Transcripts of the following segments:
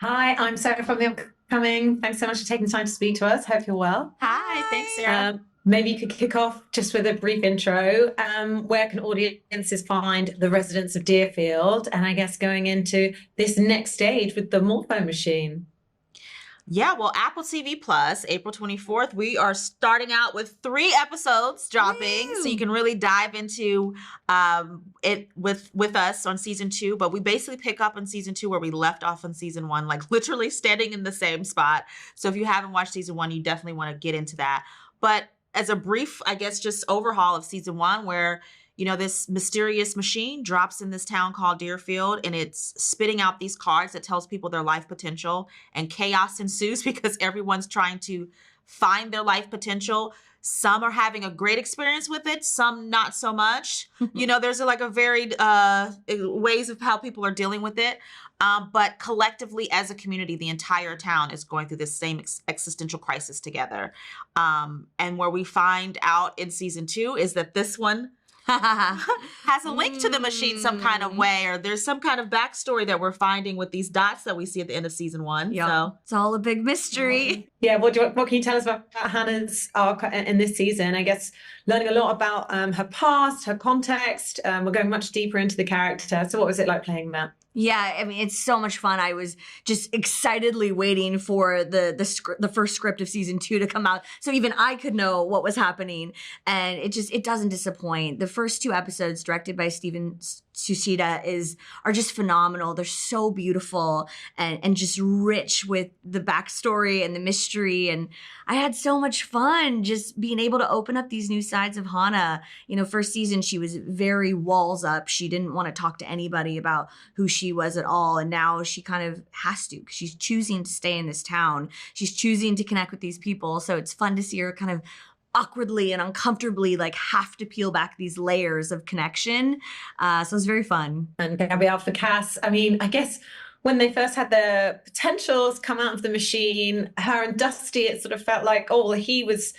Hi, I'm Sarah from the upcoming. Thanks so much for taking the time to speak to us. Hope you're well. Hi, thanks, Sarah. Maybe you could kick off just with a brief intro. Where can audiences find the residents of Deerfield? And I guess going into this next stage with the Morpho machine. Yeah, well, Apple TV Plus, April 24th, we are starting out with 3 episodes dropping, so you can really dive into it with us on season 2. But we basically pick up on season 2 where we left off on season 1, like literally standing in the same spot. So if you haven't watched season 1, you definitely want to get into that. But as a brief, I guess, just overhaul of season 1, where this mysterious machine drops in this town called Deerfield, and it's spitting out these cards that tells people their life potential, and chaos ensues because everyone's trying to find their life potential. Some are having a great experience with it, some not so much. There's like a varied ways of how people are dealing with it. But collectively, as a community, the entire town is going through this same existential crisis together. And where we find out in season 2 is that this one has a link to the machine some kind of way, or there's some kind of backstory that we're finding with these dots that we see at the end of season 1. Yep. So it's all a big mystery. Yeah, what can you tell us about Hannah's arc in this season? I guess learning a lot about her past, her context. We're going much deeper into the character. So what was it like playing that? Yeah, I mean, it's so much fun. I was just excitedly waiting for the first script of season 2 to come out, so even I could know what was happening. And it doesn't disappoint. The first 2 episodes, directed by Steven Tsuchida, are just phenomenal. They're so beautiful and just rich with the backstory and the mystery. And I had so much fun just being able to open up these new sides of Hana. First season, she was very walls up. She didn't want to talk to anybody about who she was at all. And now she kind of has to. She's choosing to stay in this town. She's choosing to connect with these people. So it's fun to see her kind of awkwardly and uncomfortably have to peel back these layers of connection. So it's very fun. And Gabrielle for Cass. I mean, I guess when they first had their potentials come out of the machine, her and Dusty, it sort of felt like, oh, well, he was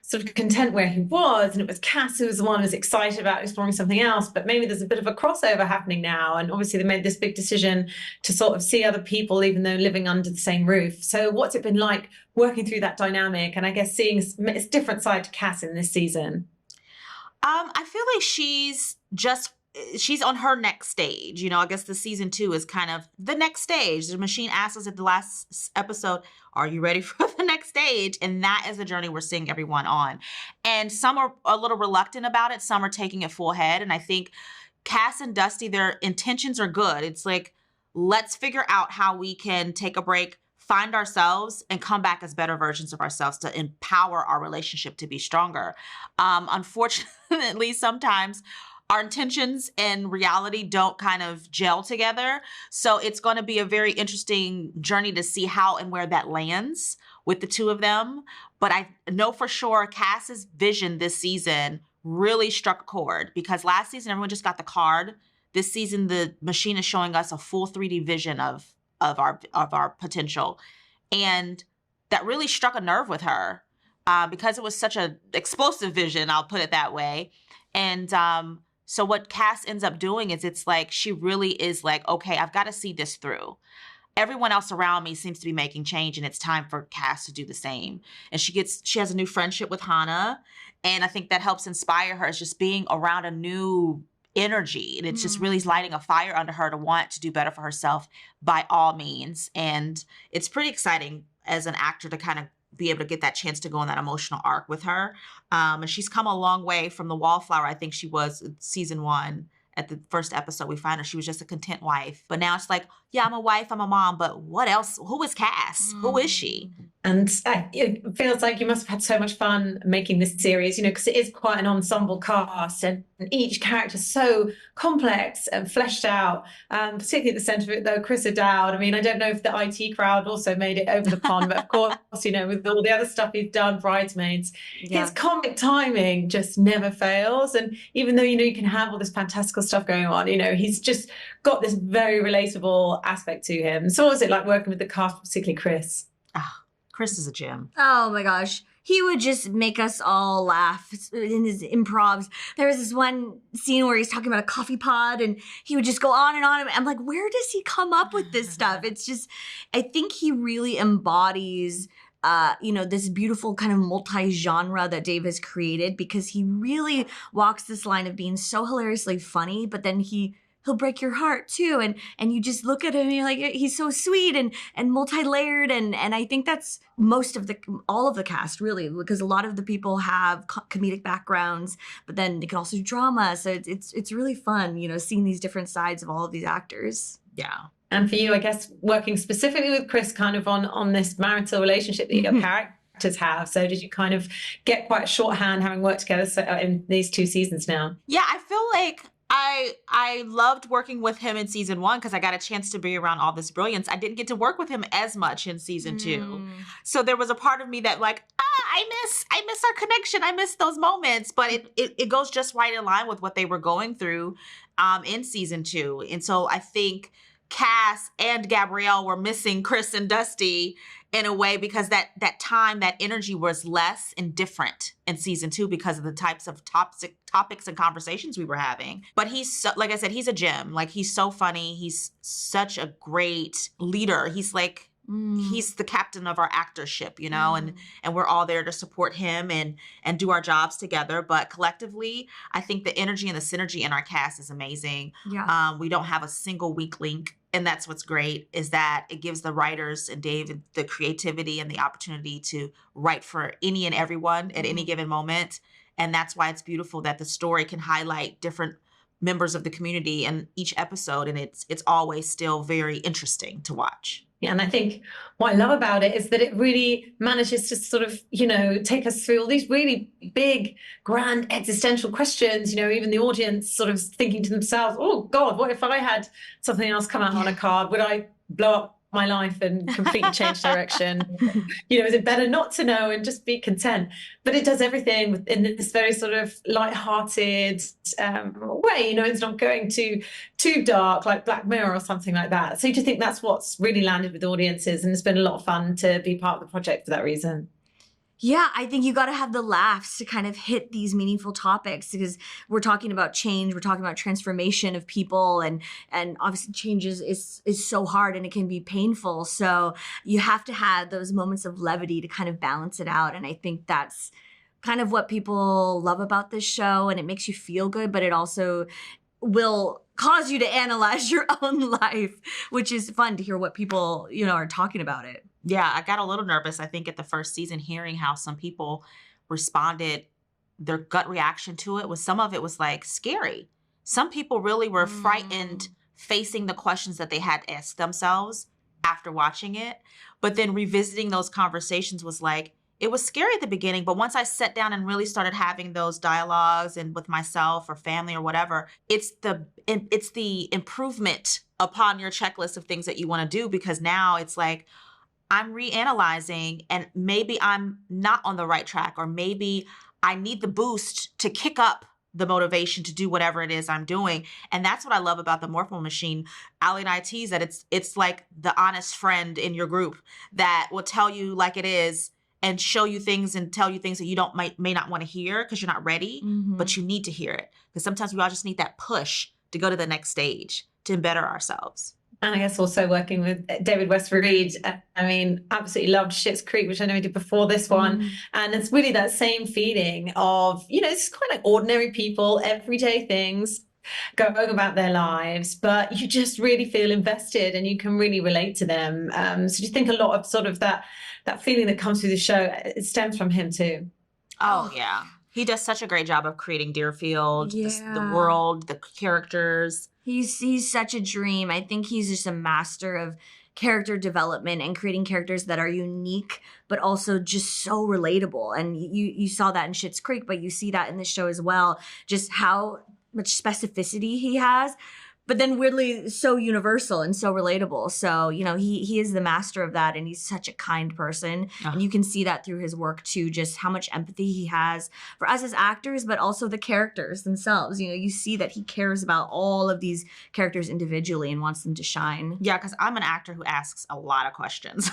sort of content where he was, and it was Cass who was the one who was excited about exploring something else. But maybe there's a bit of a crossover happening now, and obviously they made this big decision to sort of see other people even though living under the same roof. So what's it been like working through that dynamic, and I guess seeing a different side to Cass in this season? I feel like she's on her next stage. I guess the season 2 is kind of the next stage. The machine asked us at the last episode, are you ready for the next stage? And that is the journey we're seeing everyone on. And some are a little reluctant about it. Some are taking it full head. And I think Cass and Dusty, their intentions are good. It's like, let's figure out how we can take a break, find ourselves, and come back as better versions of ourselves to empower our relationship to be stronger. Unfortunately, sometimes our intentions and reality don't kind of gel together. So it's going to be a very interesting journey to see how and where that lands with the two of them. But I know for sure Cass's vision this season really struck a chord, because last season everyone just got the card. This season the machine is showing us a full 3D vision of our potential. And that really struck a nerve with her because it was such an explosive vision, I'll put it that way. And so what Cass ends up doing is it's like she really is like, okay, I've got to see this through. Everyone else around me seems to be making change, and it's time for Cass to do the same. And she has a new friendship with Hana, and I think that helps inspire her. It's just being around a new energy, and it's just really lighting a fire under her to want to do better for herself by all means. And it's pretty exciting as an actor to kind of be able to get that chance to go on that emotional arc with her. And she's come a long way from the wallflower I think she was in season 1. At the first episode, we find her, she was just a content wife. But now it's like, yeah, I'm a wife, I'm a mom, but what else? Who is Cass? Who is she? And it feels like you must have had so much fun making this series, because it is quite an ensemble cast, and each character is so complex and fleshed out. Particularly at the centre of it, though, Chris O'Dowd. I mean, I don't know if the IT crowd also made it over the pond, but of course, with all the other stuff he's done, Bridesmaids, his comic timing just never fails. And even though, you can have all this fantastical stuff going on, he's just got this very relatable aspect to him. So what was it like working with the cast, particularly Chris? Chris is a gem. Oh my gosh. he would just make us all laugh in his improvs. There was this one scene where he's talking about a coffee pod and he would just go on and on. I'm like, where does he come up with this stuff? It's just, I think he really embodies this beautiful kind of multi-genre that Dave has created, because he really walks this line of being so hilariously funny, but then he'll break your heart too. And you just look at him and you're like, he's so sweet and multi-layered. And I think that's all of the cast, really, because a lot of the people have comedic backgrounds, but then they can also do drama. So it's really fun, seeing these different sides of all of these actors. Yeah. And for you, I guess, working specifically with Chris kind of on this marital relationship that your characters have. So did you kind of get quite shorthand having worked together in these 2 seasons now? Yeah, I feel like I loved working with him in season 1 because I got a chance to be around all this brilliance. I didn't get to work with him as much in season 2. So there was a part of me that like, I miss our connection. I miss those moments. But it goes just right in line with what they were going through in season 2. And so I think Cass and Gabrielle were missing Chris and Dusty in a way, because that time, that energy was less and different in season 2 because of the types of topics and conversations we were having. But he's so, like I said, he's a gem. Like, he's so funny. He's such a great leader. He's like, he's the captain of our actorship, and we're all there to support him and do our jobs together. But collectively, I think the energy and the synergy in our cast is amazing. Yeah. We don't have a single weak link. And that's what's great, is that it gives the writers and Dave the creativity and the opportunity to write for any and everyone at any given moment. And that's why it's beautiful that the story can highlight different members of the community in each episode. And it's always still very interesting to watch. Yeah, and I think what I love about it is that it really manages to sort of, take us through all these really big, grand existential questions, even the audience sort of thinking to themselves, oh God, what if I had something else come out on a card? Would I blow up my life and completely change direction? Is it better not to know and just be content? But it does everything in this very sort of light-hearted way. It's not going too dark like Black Mirror or something like that. So do you think that's what's really landed with audiences, and it's been a lot of fun to be part of the project for that reason? Yeah, I think you got to have the laughs to kind of hit these meaningful topics, because we're talking about change, we're talking about transformation of people, and obviously change is so hard and it can be painful. So you have to have those moments of levity to kind of balance it out. And I think that's kind of what people love about this show, and it makes you feel good, but it also will cause you to analyze your own life, which is fun to hear what people, are talking about it. Yeah, I got a little nervous, I think, at the first season, hearing how some people responded. Their gut reaction to it was, some of it was like scary. Some people really were frightened facing the questions that they had asked themselves after watching it. But then revisiting those conversations was like, it was scary at the beginning, but once I sat down and really started having those dialogues and with myself or family or whatever, it's the improvement upon your checklist of things that you want to do, because now it's like, I'm reanalyzing, and maybe I'm not on the right track, or maybe I need the boost to kick up the motivation to do whatever it is I'm doing. And that's what I love about the Morpho Machine. Allie and I tease that it's like the honest friend in your group that will tell you like it is, and show you things and tell you things that you may not want to hear because you're not ready, but you need to hear it. Because sometimes we all just need that push to go to the next stage, to better ourselves. And I guess also working with David West Reed, absolutely loved Schitt's Creek, which I know he did before this one. And it's really that same feeling of, it's quite like ordinary people, everyday things going about their lives, but you just really feel invested and you can really relate to them. So do you think a lot of sort of that feeling that comes through the show, it stems from him too? Oh, yeah. He does such a great job of creating Deerfield, the world, the characters. He's such a dream. I think he's just a master of character development and creating characters that are unique, but also just so relatable. And you saw that in Schitt's Creek, but you see that in this show as well, just how much specificity he has. but then weirdly so universal and so relatable. So, you know, he is the master of that, and he's such a kind person. And you can see that through his work too, just how much empathy he has for us as actors, but also the characters themselves. You know, you see that he cares about all of these characters individually and wants them to shine. Yeah, because I'm an actor who asks a lot of questions.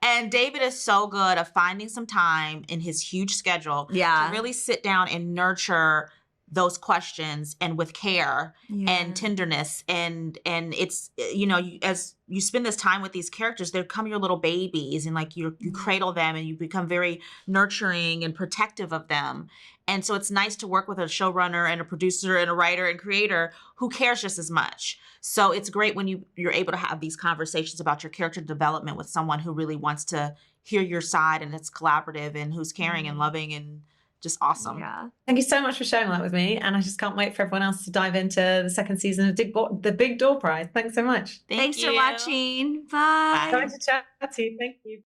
And David is so good at finding some time in his huge schedule to really sit down and nurture those questions, and with care and tenderness, and it's, you know, as you spend this time with these characters, they become your little babies, and like you cradle them, and you become very nurturing and protective of them. And so it's nice to work with a showrunner and a producer and a writer and creator who cares just as much. So it's great when you're able to have these conversations about your character development with someone who really wants to hear your side, and it's collaborative, and who's caring and loving and just awesome. Yeah. Thank you so much for sharing that with me. And I just can't wait for everyone else to dive into the second season of the Big Door Prize. Thanks so much. Thanks you. for watching. Bye. Nice to chat to you. Thank you.